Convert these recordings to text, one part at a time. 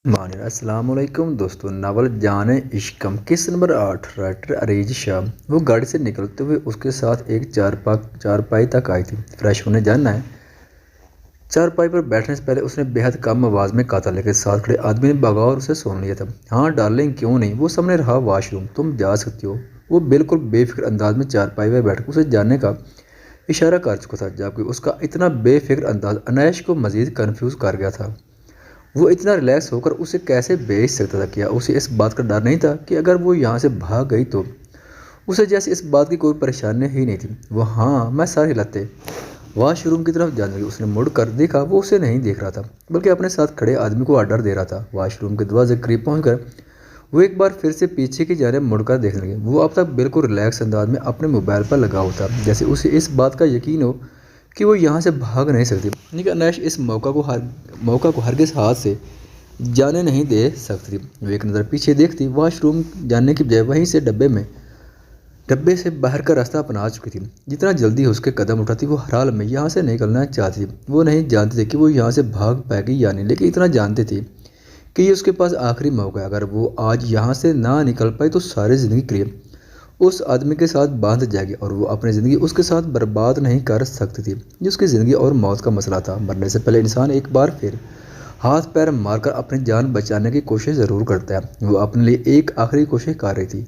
السلام علیکم دوستو، ناول جان عشقم قسط نمبر 8 رائٹر اریج شاہ۔ وہ گاڑی سے نکلتے ہوئے اس کے ساتھ ایک چارپائی تک آئی تھی۔ فریش ہونے جانا ہے۔ چارپائی پر بیٹھنے سے پہلے اس نے بے حد کم آواز میں کہا تھا، لیکن ساتھ کھڑے آدمی نے بغور اسے سن لیا تھا۔ ہاں ڈارلنگ، کیوں نہیں؟ وہ سامنے رہا واش روم، تم جا سکتی ہو۔ وہ بالکل بے فکر انداز میں چارپائی پر بیٹھ کر اسے جانے کا اشارہ کر چکا تھا، جبکہ اس کا اتنا بے فکر انداز انیش کو مزید کنفیوز کر گیا تھا۔ وہ اتنا ریلیکس ہو کر اسے کیسے بھیج سکتا تھا؟ کیا اسے اس بات کا ڈر نہیں تھا کہ اگر وہ یہاں سے بھاگ گئی تو اسے جیسے اس بات کی کوئی پریشانی ہی نہیں تھی؟ وہ ہاں میں سارے ہلاتے واش روم کی طرف جانے لگی۔ اس نے مڑ کر دیکھا، وہ اسے نہیں دیکھ رہا تھا بلکہ اپنے ساتھ کھڑے آدمی کو آرڈر دے رہا تھا۔ واش روم کے دروازے قریب پہنچ کر وہ ایک بار پھر سے پیچھے کی جانب مڑ کر دیکھنے لگے۔ وہ اب تک بالکل ریلیکس انداز میں اپنے موبائل پر لگا ہوا تھا، جیسے اسے اس بات کا یقین ہو کہ وہ یہاں سے بھاگ نہیں سکتی، لیکن انیش اس موقع کو ہرگز ہاتھ سے جانے نہیں دے سکتی تھی۔ وہ ایک نظر پیچھے دیکھتی، واش روم جانے کی بجائے وہیں سے ڈبے سے باہر کا راستہ اپنا چکی تھی۔ جتنا جلدی اس کے قدم اٹھاتی، وہ ہر حال میں یہاں سے نکلنا چاہتی تھی۔ وہ نہیں جانتی تھی کہ وہ یہاں سے بھاگ پائے گی یا نہیں، لیکن اتنا جانتی تھی کہ یہ اس کے پاس آخری موقع ہے۔ اگر وہ آج یہاں سے نہ نکل پائی تو ساری زندگی کے لیے اس آدمی کے ساتھ باندھ جائے گی، اور وہ اپنی زندگی اس کے ساتھ برباد نہیں کر سکتی تھی۔ یہ اس کی زندگی اور موت کا مسئلہ تھا۔ مرنے سے پہلے انسان ایک بار پھر ہاتھ پیر مار کر اپنی جان بچانے کی کوشش ضرور کرتا ہے۔ وہ اپنے لیے ایک آخری کوشش کر رہی تھی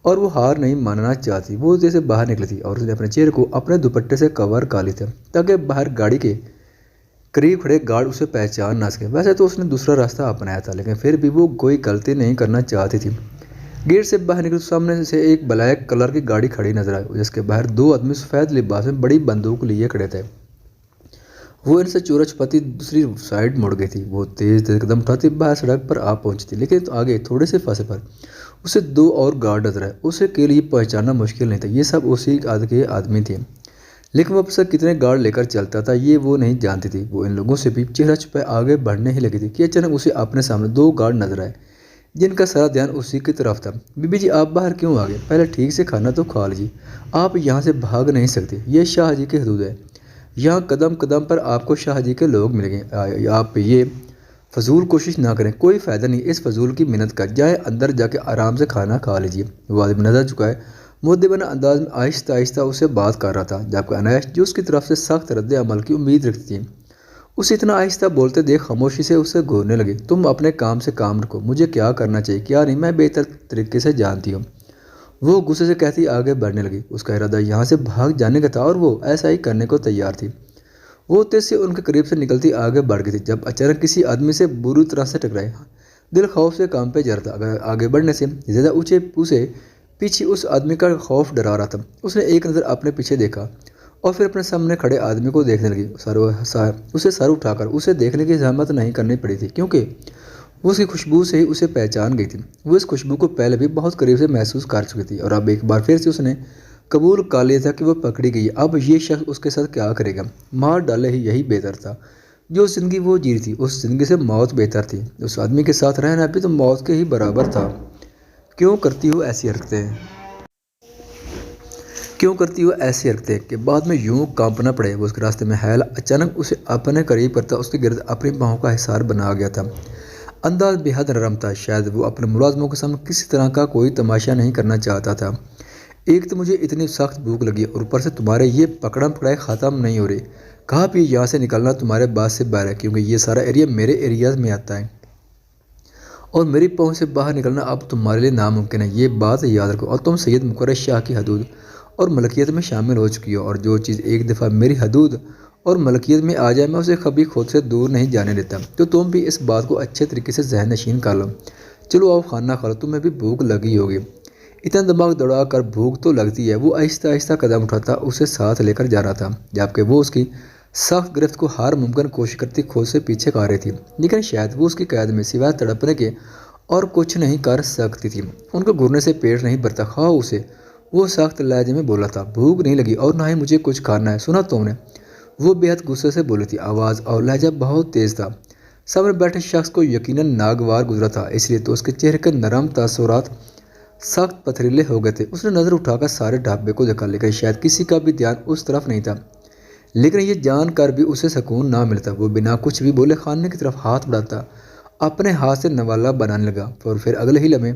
اور وہ ہار نہیں ماننا چاہتی۔ وہ جیسے باہر نکلی تھی اور اس نے اپنے چہرے کو اپنے دوپٹے سے کور کر لی تھی تاکہ باہر گاڑی کے قریب کھڑے گارڈ اسے پہچان نہ سکے۔ ویسے تو اس نے دوسرا راستہ اپنایا تھا، لیکن پھر بھی وہ کوئی غلطی نہیں کرنا چاہتی تھی۔ گیٹ سے باہر نکلی تو سامنے سے ایک بلیک کلر کی گاڑی کھڑی نظر آئی، جس کے باہر دو آدمی سفید لباس میں بڑی بندوق لیے کھڑے تھے۔ وہ ان سے چورا چھپاتی دوسری سائڈ مڑ گئی تھی۔ وہ تیز قدم اٹھاتی باہر سڑک پر آ پہنچی تھی، لیکن آگے تھوڑے سے فاصلے پر اسے دو اور گارڈ نظر آئے۔ اسے کے لیے پہچاننا مشکل نہیں تھا، یہ سب اسی کے آدمی تھے، لیکن وہ اب تک کتنے گارڈ لے کر چلتا تھا یہ وہ نہیں جانتی تھی۔ وہ ان لوگوں سے بھی چہرہ چھپائے آگے بڑھنے ہی لگی تھی کہ اچانک اسے اپنے سامنے دو گارڈ نظر آئے جن کا سارا دھیان اسی کی طرف تھا۔ بی بی جی، آپ باہر کیوں آ گئے؟ پہلے ٹھیک سے کھانا تو کھا لیجیے، آپ یہاں سے بھاگ نہیں سکتے، یہ شاہ جی کی حدود ہے۔ یہاں قدم قدم پر آپ کو شاہ جی کے لوگ ملیں گے۔ آپ یہ فضول کوشش نہ کریں، کوئی فائدہ نہیں اس فضول کی منت کا، جائیں اندر جا کے آرام سے کھانا کھا لیجیے۔ وہ آدمی نظر چکائے مؤدبانہ انداز میں آہستہ آہستہ اسے بات کر رہا تھا، جبکہ انیش جو اس کی طرف سے سخت رد عمل کی امید رکھتی تھی اسے اتنا آہستہ بولتے دیکھ خاموشی سے اسے گھورنے لگی۔ تم اپنے کام سے کام رکھو، مجھے کیا کرنا چاہیے کیا نہیں میں بہتر طریقے سے جانتی ہوں، وہ غصے سے کہتی آگے بڑھنے لگی۔ اس کا ارادہ یہاں سے بھاگ جانے کا تھا اور وہ ایسا ہی کرنے کو تیار تھی۔ وہ تیز سے ان کے قریب سے نکلتی آگے بڑھ گئی تھی جب اچانک کسی آدمی سے بری طرح سے ٹکرائی۔ دل خوف سے کانپے جا رہا تھا۔ آگے بڑھنے سے زیادہ اسے پیچھے اس آدمی کا خوف ڈرا رہا تھا۔ اس نے ایک نظر اپنے پیچھے دیکھا اور پھر اپنے سامنے کھڑے آدمی کو دیکھنے لگی۔ اسے سر اٹھا کر اسے دیکھنے کی زحمت نہیں کرنی پڑی تھی، کیونکہ وہ اس کی خوشبو سے ہی اسے پہچان گئی تھی۔ وہ اس خوشبو کو پہلے بھی بہت قریب سے محسوس کر چکی تھی، اور اب ایک بار پھر سے اس نے قبول کر لیا تھا کہ وہ پکڑی گئی۔ اب یہ شخص اس کے ساتھ کیا کرے گا؟ مار ڈالے ہی یہی بہتر تھا۔ جو زندگی وہ جی رہی تھی اس زندگی سے موت بہتر تھی۔ اس آدمی کے ساتھ رہنا بھی تو موت کے ہی برابر تھا۔ کیوں کرتی ہو ایسی حرکتیں کہ بعد میں یوں کانپنا پڑے؟ وہ اس کے راستے میں حائل اچانک اسے اپنے قریب کرتا اس کے گرد اپنی باہوں کا حصار بنا گیا تھا۔ انداز بے حد نرم تھا، شاید وہ اپنے ملازموں کے سامنے کسی طرح کا کوئی تماشا نہیں کرنا چاہتا تھا۔ ایک تو مجھے اتنی سخت بھوک لگی اور اوپر سے تمہارے یہ پکڑم پکڑائی ختم نہیں ہو رہی۔ کہا بھی یہاں سے نکلنا تمہارے باس سے باہر ہے، کیونکہ یہ سارا ایریا میرے ایریاز میں آتا ہے اور میری پہنچ سے باہر نکلنا اب تمہارے لیے ناممکن ہے، یہ بات یاد رکھو۔ اور تم سید مقرر شاہ کی حدود اور ملکیت میں شامل ہو چکی ہو، اور جو چیز ایک دفعہ میری حدود اور ملکیت میں آ جائے میں اسے کبھی خود سے دور نہیں جانے دیتا۔ تو تم بھی اس بات کو اچھے طریقے سے ذہن نشین کر لو۔ چلو آؤ کھانا کھا لو، تمہیں بھی بھوک لگی ہوگی۔ اتنا دماغ دوڑا کر بھوک تو لگتی ہے۔ وہ آہستہ آہستہ قدم اٹھاتا اسے ساتھ لے کر جا رہا تھا، جبکہ وہ اس کی سخت گرفت کو ہر ممکن کوشش کرتی خود سے پیچھے کر رہی تھی، لیکن شاید وہ اس کی قید میں سوائے تڑپنے کے اور کچھ نہیں کر سکتی تھی۔ ان کو گھرنے سے پیٹ نہیں بھرتا، خواہ اسے وہ سخت لہجے میں بولا تھا۔ بھوک نہیں لگی اور نہ ہی مجھے کچھ کھانا ہے، سنا تم نے؟ وہ بے حد غصے سے بولی تھی، آواز اور لہجہ بہت تیز تھا۔ سامنے بیٹھے شخص کو یقیناً ناگوار گزرا تھا، اس لیے تو اس کے چہرے کے نرم تاثرات سخت پتھریلے ہو گئے تھے۔ اس نے نظر اٹھا کر سارے ڈھابے کو دیکھا، لیکن شاید کسی کا بھی دھیان اس طرف نہیں تھا، لیکن یہ جان کر بھی اسے سکون نہ ملتا۔ وہ بنا کچھ بھی بولے کھانے کی طرف ہاتھ بڑھاتا اپنے ہاتھ سے نوالا بنانے لگا، اور پھر اگلے ہی لمحے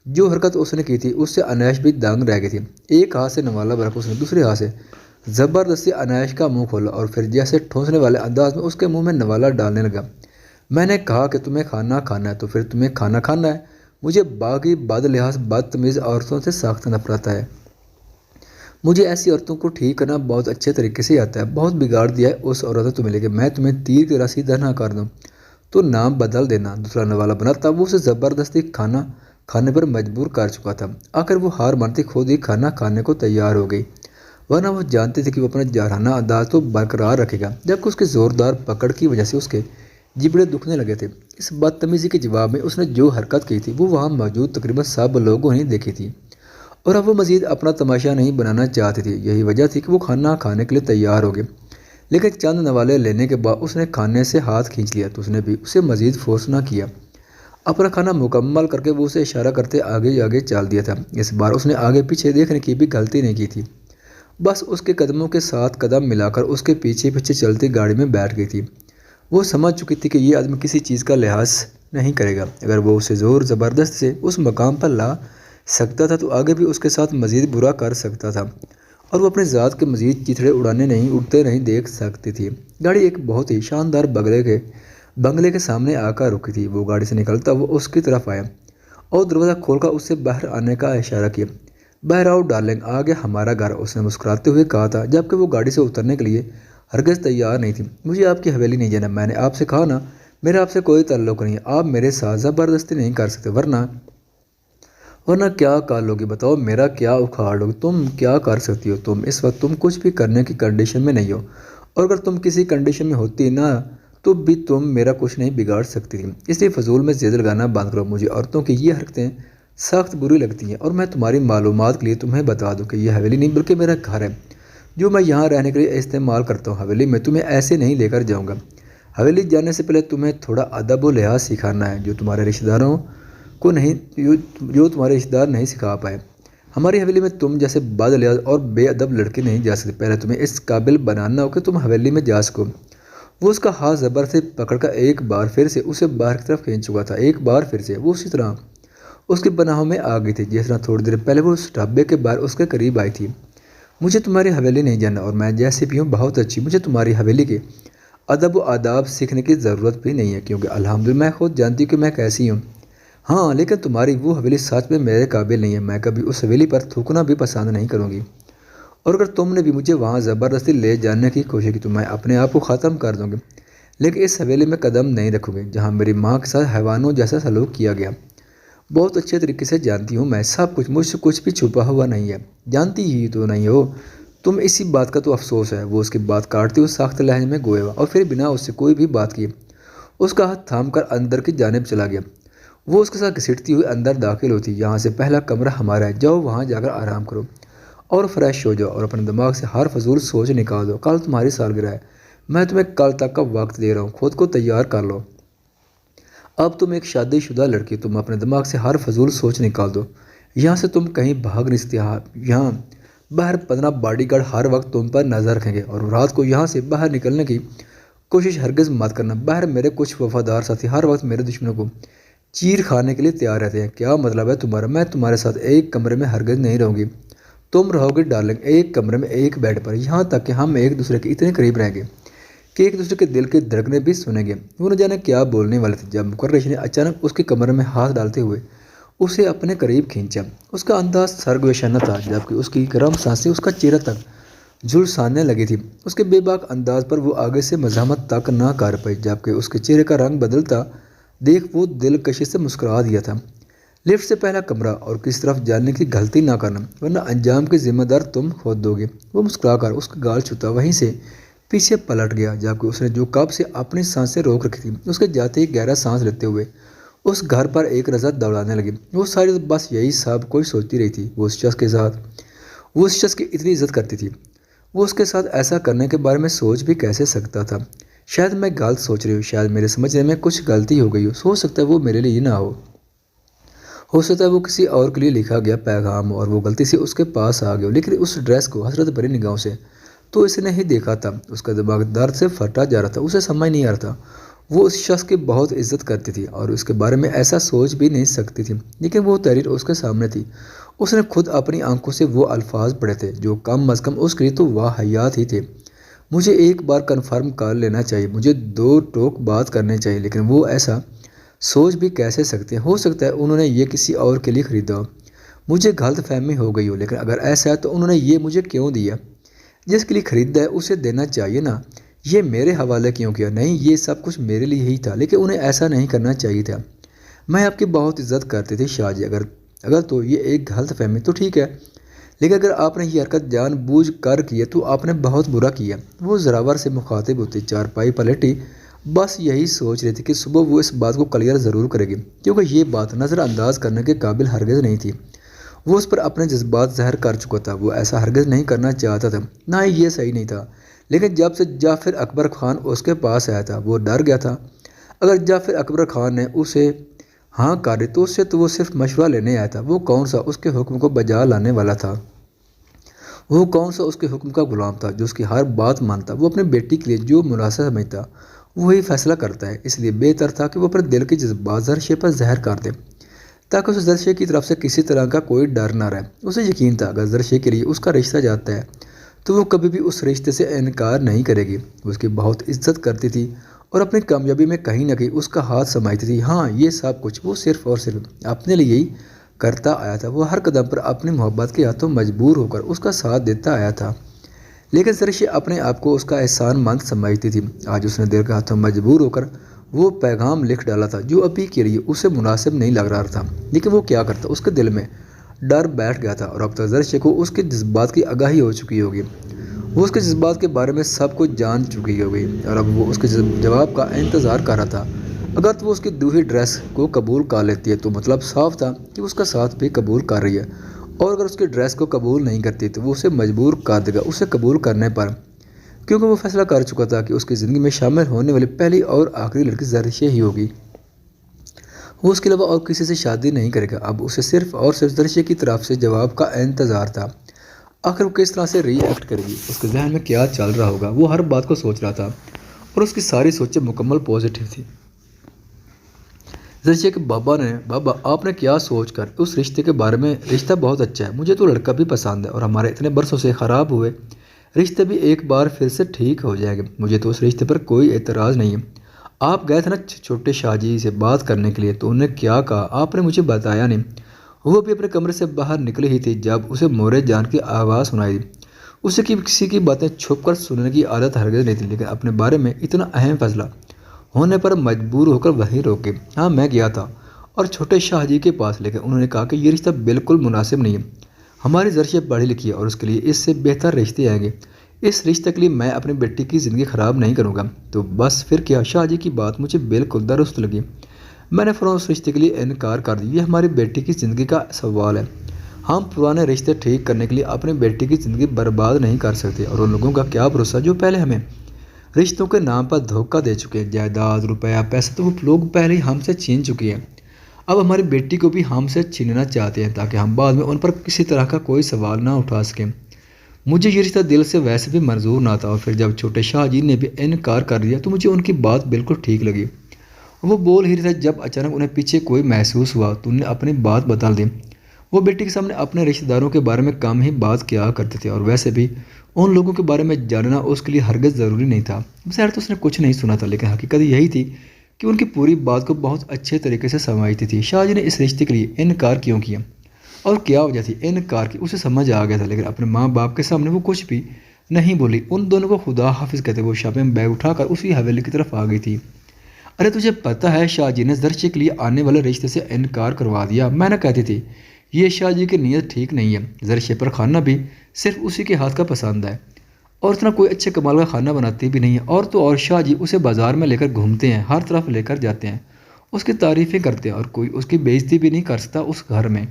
جو حرکت اس نے کی تھی اس سے انیش بھی دنگ رہ گئی تھی۔ ایک ہاتھ سے نوالا بنا کر اس نے دوسرے ہاتھ سے زبردستی انیش کا منہ کھولا اور پھر جیسے ٹھونسنے والے انداز میں اس کے منہ میں نوالا ڈالنے لگا۔ میں نے کہا کہ تمہیں کھانا کھانا ہے تو پھر تمہیں کھانا کھانا ہے۔ مجھے باقی بد لحاظ بدتمیز عورتوں سے سخت نفرت ہے۔ مجھے ایسی عورتوں کو ٹھیک کرنا بہت اچھے طریقے سے آتا ہے۔ بہت بگاڑ دیا ہے اس عورت نے تمہیں لے کے، میں تمہیں تیر کی طرح سیدھا نہ کر دوں تو نام بدل دینا۔ دوسرا نوالا بنا تب وہ اسے زبردستی کھانا کھانے پر مجبور کر چکا تھا۔ آخر وہ ہار مانتی خود ہی کھانا کھانے کو تیار ہو گئی، ورنہ وہ جانتی تھی کہ وہ اپنا جارحانہ انداز تو برقرار رکھے گا، جبکہ اس کی زوردار پکڑ کی وجہ سے اس کے جبڑے دکھنے لگے تھے۔ اس بدتمیزی کے جواب میں اس نے جو حرکت کی تھی وہ وہاں موجود تقریباً سب لوگوں نے دیکھی تھی، اور اب وہ مزید اپنا تماشا نہیں بنانا چاہتی تھی۔ یہی وجہ تھی کہ وہ کھانا کھانے کے لیے تیار ہو گئے، لیکن چند نوالے لینے کے بعد اس نے کھانے سے ہاتھ کھینچ لیا تو اس نے بھی اسے مزید فورس نہ کیا۔ اپنا کھانا مکمل کر کے وہ اسے اشارہ کرتے آگے آگے چال دیا تھا۔ اس بار اس نے آگے پیچھے دیکھنے کی بھی غلطی نہیں کی تھی، بس اس کے قدموں کے ساتھ قدم ملا کر اس کے پیچھے پیچھے چلتی گاڑی میں بیٹھ گئی تھی۔ وہ سمجھ چکی تھی کہ یہ آدمی کسی چیز کا لحاظ نہیں کرے گا، اگر وہ اسے زور زبردست سے اس مقام پر لا سکتا تھا تو آگے بھی اس کے ساتھ مزید برا کر سکتا تھا، اور وہ اپنے ذات کے مزید چیتڑے اڑتے نہیں دیکھ سکتی تھی۔ گاڑی ایک بہت ہی شاندار بنگلے کے سامنے آ کر رکی تھی۔ وہ گاڑی سے نکلتا وہ اس کی طرف آیا اور دروازہ کھول کر اس سے باہر آنے کا اشارہ کیا۔ باہر آؤ ڈارلنگ، آ گیا ہمارا گھر، اس نے مسکراتے ہوئے کہا تھا، جبکہ وہ گاڑی سے اترنے کے لیے ہرگز تیار نہیں تھی۔ مجھے آپ کی حویلی نہیں جانا، میں نے آپ سے کہا نا، میرا آپ سے کوئی تعلق نہیں ہے، آپ میرے ساتھ زبردستی نہیں کر سکتے، ورنہ کیا کر لوگی؟ بتاؤ، میرا کیا اکھاڑ لوگی؟ تم کیا کر سکتی ہو؟ اس وقت تم کچھ بھی کرنے کی کنڈیشن میں نہیں ہو، اور اگر تم کسی کنڈیشن میں ہوتی نا تو بھی تم میرا کچھ نہیں بگاڑ سکتی تھی، اس لیے فضول میں زیادہ لگانا بند کرو۔ مجھے عورتوں کی یہ حرکتیں سخت بری لگتی ہیں، اور میں تمہاری معلومات کے لیے تمہیں بتا دوں کہ یہ حویلی نہیں بلکہ میرا گھر ہے جو میں یہاں رہنے کے لیے استعمال کرتا ہوں۔ حویلی میں تمہیں ایسے نہیں لے کر جاؤں گا۔ حویلی جانے سے پہلے تمہیں تھوڑا ادب و لحاظ سکھانا ہے جو تمہارے رشتہ دار نہیں سکھا پائے۔ ہماری حویلی میں تم جیسے بد لحاظ اور بے ادب لڑکے نہیں جا سکتے، پہلے تمہیں اس قابل بنانا ہو کہ تم حویلی میں جا سکو۔ وہ اس کا ہاتھ زبر سے پکڑ کر ایک بار پھر سے اسے باہر کی طرف کھینچ چکا تھا۔ ایک بار پھر سے وہ اسی طرح اس کی پناہوں میں آ گئی تھی جس طرح تھوڑی دیر پہلے وہ اس ڈھابے کے باہر اس کے قریب آئی تھی۔ مجھے تمہاری حویلی نہیں جانا، اور میں جیسے بھی ہوں بہت اچھی، مجھے تمہاری حویلی کے ادب و آداب سیکھنے کی ضرورت بھی نہیں ہے، کیونکہ الحمدللہ میں خود جانتی ہوں کہ میں کیسی ہوں۔ ہاں، لیکن تمہاری وہ حویلی سچ میں میرے قابل نہیں ہے، میں کبھی اس حویلی پر تھوکنا بھی پسند نہیں کروں گی، اور اگر تم نے بھی مجھے وہاں زبردستی لے جانے کی کوشش کی تو میں اپنے آپ کو ختم کر دوں گی، لیکن اس حویلی میں قدم نہیں رکھوں گی جہاں میری ماں کے ساتھ حیوانوں جیسا سلوک کیا گیا۔ بہت اچھے طریقے سے جانتی ہوں میں سب کچھ، مجھ سے کچھ بھی چھپا ہوا نہیں ہے، جانتی ہی تو نہیں ہو تم، اسی بات کا تو افسوس ہے۔ وہ اس کی بات کاٹتے ہوئے سخت لہجے میں گویا اور پھر بنا اس سے کوئی بھی بات کیے اس کا ہاتھ تھام کر اندر کی جانب چلا گیا۔ وہ اس کے ساتھ گھسیٹتی ہوئی اندر داخل ہوتی، یہاں سے پہلا کمرہ ہمارا ہے، جاؤ وہاں جا کر آرام کرو اور فریش ہو جاؤ، اور اپنے دماغ سے ہر فضول سوچ نکال دو۔ کل تمہاری سالگرہ ہے، میں تمہیں کل تک کا وقت دے رہا ہوں، خود کو تیار کر لو۔ اب تم ایک شادی شدہ لڑکی، تم اپنے دماغ سے ہر فضول سوچ نکال دو، یہاں سے تم کہیں بھاگ نہیں سکتی۔ یہاں باہر 15 باڈی گارڈ ہر وقت تم پر نظر رکھیں گے، اور رات کو یہاں سے باہر نکلنے کی کوشش ہرگز مت کرنا۔ باہر میرے کچھ وفادار ساتھی ہر وقت میرے دشمنوں کو چیر کھانے کے لیے تیار رہتے ہیں۔ کیا مطلب ہے تمہارا؟ میں تمہارے ساتھ ایک کمرے میں ہرگز نہیں رہوں گی، تم رہو گے ڈارلنگ ایک کمرے میں ایک بیڈ پر، یہاں تک کہ ہم ایک دوسرے کے اتنے قریب رہیں گے کہ ایک دوسرے کے دل کے دھڑکنیں بھی سنیں گے۔ وہ نہ جانے کیا بولنے والے تھے جب مقرش نے اچانک اس کے کمرے میں ہاتھ ڈالتے ہوئے اسے اپنے قریب کھینچا۔ اس کا انداز سرگوشانہ تھا، جبکہ اس کی گرم سانسیں اس کا چہرہ تک جھلسانے لگی تھی۔ اس کے بے باک انداز پر وہ آگے سے مزاحمت تک نہ کر پائی، جبکہ اس کے چہرے کا رنگ بدلتا دیکھ وہ دلکشی سے مسکرا دیا تھا۔ لفٹ سے پہلا کمرہ اور کس طرف جانے کی غلطی نہ کرنا، ورنہ انجام کی ذمہ دار تم خود دو گے۔ وہ مسکرا کر اس کا گال چھوتا وہیں سے پیچھے پلٹ گیا، جبکہ اس نے جو کب سے اپنی سانسیں روک رکھی تھی اس کے جاتے ہی گہرا سانس لیتے ہوئے اس گھر پر ایک نظر دوڑانے لگی۔ وہ ساری رات بس یہی سب کوئی سوچتی رہی تھی، وہ اس شخص کی اتنی عزت کرتی تھی، وہ اس کے ساتھ ایسا کرنے کے بارے میں سوچ بھی کیسے سکتا تھا؟ شاید میں غلط سوچ رہی ہوں، شاید میرے سمجھنے میں کچھ غلطی ہو گئی ہو سکتا ہے وہ میرے لیے نہ ہو سکتا ہے وہ کسی اور کے لیے لکھا گیا پیغام ہو اور وہ غلطی سے اس کے پاس آ گیا، لیکن اس ڈریس کو حسرت بھری نگاہوں سے تو اس نے ہی دیکھا تھا۔ اس کا دماغ درد سے پھٹا جا رہا تھا، اسے سمجھ نہیں آ رہا تھا وہ اس شخص کی بہت عزت کرتی تھی اور اس کے بارے میں ایسا سوچ بھی نہیں سکتی تھی، لیکن وہ تحریر اس کے سامنے تھی۔ اس نے خود اپنی آنکھوں سے وہ الفاظ پڑھے تھے جو کم از کم اس کے لیے تو واحیات ہی تھے۔ مجھے ایک بار کنفرم کر لینا چاہیے، مجھے دو ٹوک بات کرنی چاہیے، لیکن وہ ایسا سوچ بھی کیسے سکتے ہیں؟ ہو سکتا ہے انہوں نے یہ کسی اور کے لیے خریدا ہو، مجھے غلط فہمی ہو گئی ہو، لیکن اگر ایسا ہے تو انہوں نے یہ مجھے کیوں دیا؟ جس کے لیے خریدا ہے اسے دینا چاہیے نا، یہ میرے حوالے کیوں کیا؟ نہیں، یہ سب کچھ میرے لیے ہی تھا، لیکن انہیں ایسا نہیں کرنا چاہیے تھا۔ میں آپ کی بہت عزت کرتی تھی شاہ جی، اگر تو یہ ایک غلط فہمی تو ٹھیک ہے، لیکن اگر آپ نے یہ حرکت جان بوجھ کر کی ہے تو آپ نے بہت برا کیا۔ وہ زراور سے مخاطب ہوتی، چارپائی پلٹی، بس یہی سوچ رہی تھی کہ صبح وہ اس بات کو کلیئر ضرور کرے گی، کیونکہ یہ بات نظر انداز کرنے کے قابل ہرگز نہیں تھی۔ وہ اس پر اپنے جذبات ظاہر کر چکا تھا، وہ ایسا ہرگز نہیں کرنا چاہتا تھا، نہ ہی یہ صحیح نہیں تھا، لیکن جب سے جعفر اکبر خان اس کے پاس آیا تھا وہ ڈر گیا تھا۔ اگر جعفر اکبر خان نے اسے ہاں کر دی تو وہ صرف مشورہ لینے آیا تھا، وہ کون سا اس کے حکم کو بجا لانے والا تھا؟ وہ کون سا اس کے حکم کا غلام تھا جو اس کی ہر بات مانتا؟ وہ اپنے بیٹی کے لیے جو مناسب سمجھتا وہی فیصلہ کرتا ہے، اس لیے بہتر تھا کہ وہ اپنے دل کے جذبات زرشے پر زہر کر دے، تاکہ اسے زرشے کی طرف سے کسی طرح کا کوئی ڈر نہ رہے۔ اسے یقین تھا اگر زرشے کے لیے اس کا رشتہ جاتا ہے تو وہ کبھی بھی اس رشتے سے انکار نہیں کرے گی۔ وہ اس کی بہت عزت کرتی تھی اور اپنی کامیابی میں کہیں نہ کہیں اس کا ہاتھ سمجھتی تھی۔ ہاں، یہ سب کچھ وہ صرف اور صرف اپنے لیے ہی کرتا آیا تھا، وہ ہر قدم پر اپنی محبت کے ہاتھوں مجبور ہو کر اس کا ساتھ دیتا آیا تھا، لیکن زرشے اپنے آپ کو اس کا احسان مند سمجھتی تھی۔ آج اس نے دل کے ہاتھوں مجبور ہو کر وہ پیغام لکھ ڈالا تھا جو ابھی کے لیے اسے مناسب نہیں لگ رہا تھا، لیکن وہ کیا کرتا، اس کے دل میں ڈر بیٹھ گیا تھا اور اب تک زرشے کو اس کے جذبات کی آگاہی ہو چکی ہوگی، وہ اس کے جذبات کے بارے میں سب کچھ جان چکی ہوگی اور اب وہ اس کے جواب کا انتظار کر رہا تھا۔ اگر تو وہ اس کی دوسری ڈریس کو قبول کر لیتی ہے تو مطلب صاف تھا کہ وہ اس کا ساتھ بھی قبول کر رہی ہے، اور اگر اس کی ڈریس کو قبول نہیں کرتی تو وہ اسے مجبور کر دے گا اسے قبول کرنے پر، کیونکہ وہ فیصلہ کر چکا تھا کہ اس کی زندگی میں شامل ہونے والی پہلی اور آخری لڑکی زرشے ہی ہوگی۔ وہ اس کے علاوہ اور کسی سے شادی نہیں کرے گا۔ اب اسے صرف اور صرف زرشے کی طرف سے جواب کا انتظار تھا۔ آخر وہ کس طرح سے ری ایکٹ کرے گی، اس کے ذہن میں کیا چل رہا ہوگا؟ وہ ہر بات کو سوچ رہا تھا اور اس کی ساری سوچیں مکمل پازیٹیو تھی۔ زرشے کے بابا آپ نے کیا سوچ کر اس رشتے کے بارے میں؟ رشتہ بہت اچھا ہے، مجھے تو لڑکا بھی پسند ہے اور ہمارے اتنے برسوں سے خراب ہوئے رشتے بھی ایک بار پھر سے ٹھیک ہو جائے گا، مجھے تو اس رشتے پر کوئی اعتراض نہیں ہے۔ آپ گئے تھے نا چھوٹے شاہ جی سے بات کرنے کے لیے، تو انہوں نے کیا کہا؟ آپ نے مجھے بتایا نہیں۔ وہ بھی اپنے کمرے سے باہر نکلی ہی تھی جب اسے مورے جان کی آواز سنائی دی۔ اسے کسی کی باتیں چھپ کر سننے کی عادت ہرگز نہیں تھی، لیکن اپنے بارے میں اتنا اہم فیصلہ ہونے پر مجبور ہو کر وہیں روکے۔ ہاں، میں گیا تھا اور چھوٹے شاہ جی کے پاس، لیکن انہوں نے کہا کہ یہ رشتہ بالکل مناسب نہیں ہے، ہماری زرشے پڑھی لکھی ہے اور اس کے لیے اس سے بہتر رشتے آئیں گے، اس رشتے کے لیے میں اپنی بیٹی کی زندگی خراب نہیں کروں گا۔ تو بس پھر کیا؟ شاہ جی کی بات مجھے بالکل درست لگی، میں نے فوراً اس رشتے کے لیے انکار کر دی، یہ ہماری بیٹی کی زندگی کا سوال ہے، ہم پرانے رشتے ٹھیک کرنے کے لیے اپنی بیٹی کی زندگی برباد نہیں کر سکتے، اور ان لوگوں کا کیا بھروسہ جو پہلے ہمیں رشتوں کے نام پر دھوکہ دے چکے ہیں، جائیداد، روپیہ، پیسے تو وہ لوگ پہلے ہی ہم سے چھین چکے ہیں، اب ہماری بیٹی کو بھی ہم سے چھیننا چاہتے ہیں تاکہ ہم بعد میں ان پر کسی طرح کا کوئی سوال نہ اٹھا سکیں۔ مجھے یہ رشتہ دل سے ویسے بھی منظور نہ تھا، اور پھر جب چھوٹے شاہ جی نے بھی انکار کر دیا تو مجھے ان کی بات بالکل ٹھیک لگی۔ وہ بول ہی رہے تھے جب اچانک انہیں پیچھے کوئی محسوس ہوا تو انہوں نے اپنی بات بدل دی۔ وہ بیٹی کے سامنے اپنے رشتہ داروں کے بارے میں کم ہی بات کیا کرتے تھے، اور ویسے بھی ان لوگوں کے بارے میں جاننا اس کے لیے ہرگز ضروری نہیں تھا۔ بظاہر تو اس نے کچھ نہیں سنا تھا، لیکن حقیقت یہی تھی کہ ان کی پوری بات کو بہت اچھے طریقے سے سمجھتی تھی۔ شاہ جی نے اس رشتے کے لیے انکار کیوں کیا اور کیا وجہ تھی انکار کی، اسے سمجھ آ گیا تھا، لیکن اپنے ماں باپ کے سامنے وہ کچھ بھی نہیں بولی۔ ان دونوں کو خدا حافظ کہتے وہ شاپ میں بیگ اٹھا کر اسی حویلی کی طرف آ گئی تھی۔ ارے تجھے پتہ ہے شاہ جی نے زرشے کے لیے آنے والے رشتے سے انکار کروا دیا، میں نہ کہتی تھی یہ شاہ جی کی نیت ٹھیک نہیں ہے، زرشے پر کھانا بھی صرف اسی کے ہاتھ کا پسند ہے اور اتنا کوئی اچھے کمال کا کھانا بناتی بھی نہیں ہے، اور تو اور شاہ جی اسے بازار میں لے کر گھومتے ہیں، ہر طرف لے کر جاتے ہیں، اس کی تعریفیں کرتے ہیں اور کوئی اس کی بےعزتی بھی نہیں کر سکتا اس گھر میں،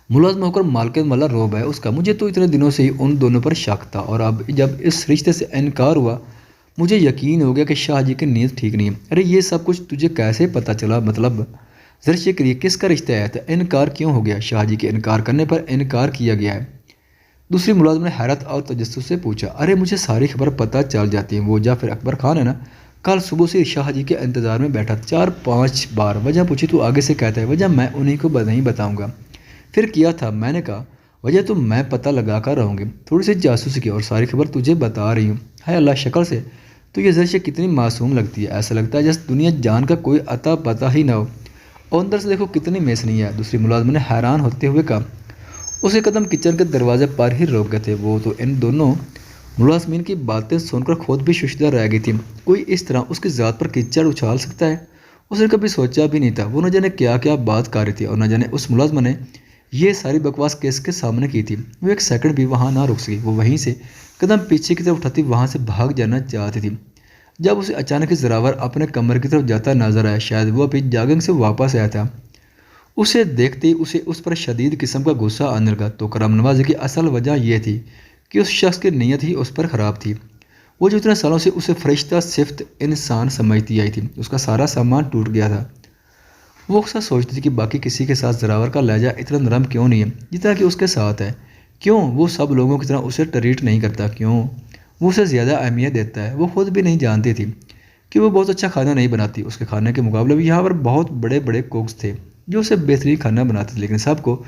ملازم ہو کر مالکن والا روب ہے اس کا۔ مجھے تو اتنے دنوں سے ہی ان دونوں پر شک تھا، اور اب جب اس رشتے سے انکار ہوا مجھے یقین ہو گیا کہ شاہ جی کی نیت ٹھیک نہیں ہے۔ ارے یہ سب کچھ تجھے کیسے پتہ چلا؟ مطلب زرشے کے لیے کس کا رشتہ آیا تھا، انکار کیوں ہو گیا؟ شاہ جی کے انکار کرنے پر انکار کیا گیا ہے، دوسری ملازم نے حیرت اور تجسس سے پوچھا۔ ارے مجھے ساری خبر پتہ چل جاتی ہے، وہ جعفر اکبر خان ہے نا، کل صبح سے شاہ جی کے انتظار میں بیٹھا 4-5 بار وجہ پوچھی تو آگے سے کہتا ہے وجہ میں انہیں کو نہیں بتاؤں گا۔ پھر کیا تھا؟ میں نے کہا وجہ تو میں پتہ لگا کر رہوں گی، تھوڑی سی جاسوسی کی اور ساری خبر تجھے بتا رہی ہوں۔ ہے اللہ شکل سے تو یہ زرشے کتنی معصوم لگتی ہے، ایسا لگتا ہے جیسے دنیا جان کا کوئی عطا پتہ ہی نہ ہو، اور اندر سے دیکھو کتنی میسنی ہے۔ دوسری ملازم نے حیران ہوتے ہوئے کہا۔ اس کے قدم کچن کے دروازے پر ہی روک گئے تھے۔ وہ تو ان دونوں ملازمین کی باتیں سن کر خود بھی ششدر رہ گئی تھی۔ کوئی اس طرح اس کی ذات پر کیچڑ اچھال سکتا ہے؟ اس نے کبھی سوچا بھی نہیں تھا۔ وہ نہ جانے کیا کیا بات کر رہی تھی، اور نہ جانے اس ملازمہ نے یہ ساری بکواس کس کے سامنے کی تھی۔ وہ ایک سیکنڈ بھی وہاں نہ رک سکی۔ وہ وہیں سے قدم پیچھے کی طرف اٹھاتی وہاں سے بھاگ جانا چاہتی تھی، جب اسے اچانک زراور اپنے کمرے کی طرف جاتا نظر آیا۔ شاید وہ ابھی جاگنگ سے واپس آیا تھا۔ اسے دیکھتے ہی اسے اس پر شدید قسم کا غصہ آنے لگا۔ تو کرم نوازی کی اصل وجہ یہ تھی کہ اس شخص کی نیت ہی اس پر خراب تھی۔ وہ جو اتنے سالوں سے اسے فرشتہ صفت انسان سمجھتی آئی تھی، اس کا سارا سامان ٹوٹ گیا تھا۔ وہ اکثر سوچتی تھی کہ باقی کسی کے ساتھ زراور کا لہجہ اتنا نرم کیوں نہیں ہے جتنا کہ اس کے ساتھ ہے؟ کیوں وہ سب لوگوں کی طرح اسے ٹریٹ نہیں کرتا؟ کیوں وہ اسے زیادہ اہمیت دیتا ہے؟ وہ خود بھی نہیں جانتی تھی کہ وہ بہت اچھا کھانا نہیں بناتی۔ اس کے کھانے کے مقابلے میں یہاں پر بہت بڑے بڑے کوکس تھے جو اسے بہترین کھانا بناتے تھے، لیکن سب کو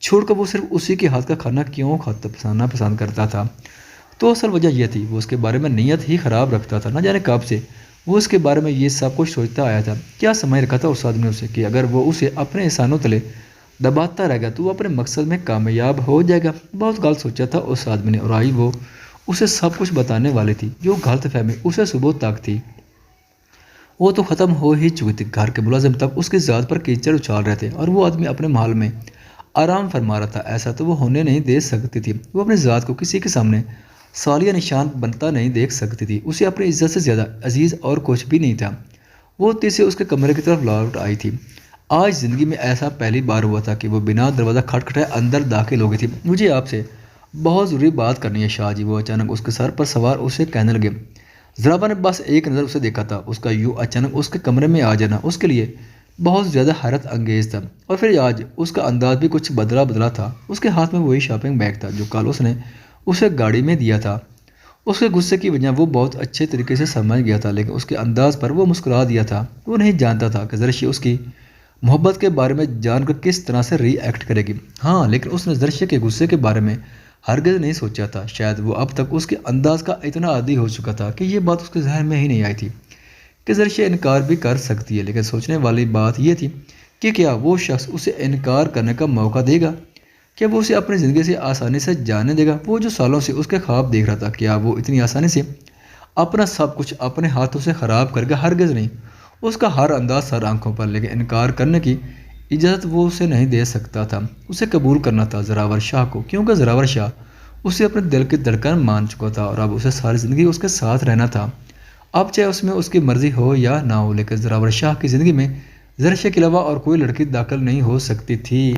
چھوڑ کر وہ صرف اسی کے ہاتھ کا کھانا کیوں پسند کرتا تھا؟ تو اصل وجہ یہ تھی وہ اس کے بارے میں نیت ہی خراب رکھتا تھا۔ نہ جانے کب سے وہ اس کے بارے میں یہ سب کچھ سوچتا آیا تھا۔ کیا سمجھ رکھا تھا اس آدمی نے اسے کہ اگر وہ اسے اپنے احسانوں تلے دباتا رہے گا تو وہ اپنے مقصد میں کامیاب ہو جائے گا؟ بہت غلط سوچا تھا اس آدمی نے، اور آئی وہ اسے سب کچھ بتانے والی تھی جو غلط فہمی اسے صبح تک تھی وہ تو ختم ہو ہی چکی تھی۔ گھر کے ملازم تک اس کی ذات پر کیچڑ اچھال رہے تھے، اور وہ آدمی اپنے محل میں آرام فرما رہا تھا۔ ایسا تو وہ ہونے نہیں دے سکتی تھی۔ وہ اپنی ذات کو کسی کے سامنے سالیہ نشان بنتا نہیں دیکھ سکتی تھی۔ اسے اپنی عزت سے زیادہ عزیز اور کچھ بھی نہیں تھا۔ وہ تیزی سے اس کے کمرے کی طرف لوٹ آئی تھی۔ آج زندگی میں ایسا پہلی بار ہوا تھا کہ وہ بنا دروازہ کھٹکھٹائے اندر داخل ہو گئی تھی۔ مجھے آپ سے بہت ضروری بات کرنی ہے شاہ جی، وہ اچانک اس کے سر پر سوار اسے کہنے لگے۔ زرابا نے بس ایک نظر اسے دیکھا تھا۔ اس کا یوں اچانک اس کے کمرے میں آ جانا اس کے لیے بہت زیادہ حیرت انگیز تھا، اور پھر آج اس کا انداز بھی کچھ بدلا تھا۔ اس کے ہاتھ میں وہی شاپنگ بیگ تھا جو کل اس نے اسے گاڑی میں دیا تھا۔ اس کے غصے کی وجہ وہ بہت اچھے طریقے سے سمجھ گیا تھا، لیکن اس کے انداز پر وہ مسکرا دیا تھا۔ وہ نہیں جانتا تھا کہ زرشی اس کی محبت کے بارے میں جان کر کس طرح سے ری ایکٹ کرے گی۔ ہاں، لیکن اس نے زرشی کے غصے کے بارے میں ہرگز نہیں سوچا تھا۔ شاید وہ اب تک اس کے انداز کا اتنا عادی ہو چکا تھا کہ یہ بات اس کے ذہن میں ہی نہیں آئی تھی کہ زرشی انکار بھی کر سکتی ہے۔ لیکن سوچنے والی بات یہ تھی کہ کیا وہ شخص اسے انکار کرنے کا موقع دے گا؟ کیا وہ اسے اپنی زندگی سے آسانی سے جانے دے گا؟ وہ جو سالوں سے اس کے خواب دیکھ رہا تھا، کیا وہ اتنی آسانی سے اپنا سب کچھ اپنے ہاتھوں سے خراب کرے گا؟ ہرگز نہیں۔ اس کا ہر انداز سر آنکھوں پر، لیکن انکار کرنے کی اجازت وہ اسے نہیں دے سکتا تھا۔ اسے قبول کرنا تھا زراور شاہ کو، کیونکہ زراور شاہ اسے اپنے دل کی دھڑکن مان چکا تھا، اور اب اسے ساری زندگی اس کے ساتھ رہنا تھا۔ اب چاہے اس میں اس کی مرضی ہو یا نہ ہو، لیکن زراور شاہ کی زندگی میں زرشی کے علاوہ اور کوئی لڑکی داخل نہیں ہو سکتی تھی۔